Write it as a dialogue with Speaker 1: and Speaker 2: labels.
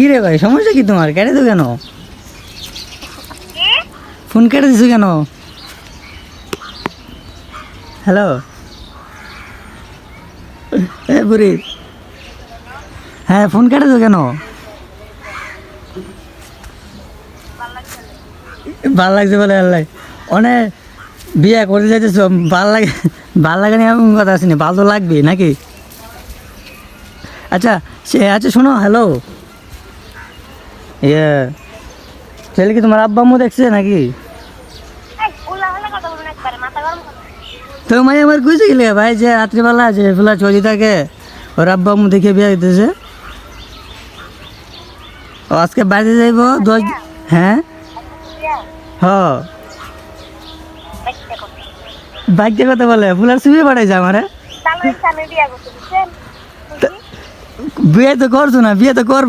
Speaker 1: কি রে ভাই, সমস্যা কি তোমার? কেটে তো কেন? ফোন কেটে দিছো কেন? হ্যালো এ বুড়ি, হ্যাঁ ফোন কেটে তো কেন? ভাল লাগছে বলে আল্লাহ অনেক বিয়ে করতে যাইতেছ, ভাল লাগে না এমন কথা আসেনি, ভালো তো লাগবে নাকি? আচ্ছা আচ্ছা শোনো, হ্যালো, ইয়ে ছেলে কি তোমার আব্বা আম্মু দেখছে নাকি? তো মানে আমার বুঝে গেলে ভাই যে রাত্রিবেলা যে ফুলা চলি থাকে, ওর আব্বা আম্মু দেখে বিয়ে দিতেছে। ও আজকে বাড়িতে যাইব 10। হ্যাঁ হ বাইকটা কথা বলে ফুলার ছবি পাঠাইছে আমারে। বিয়ে তো করছো না, বিয়ে তো করবো।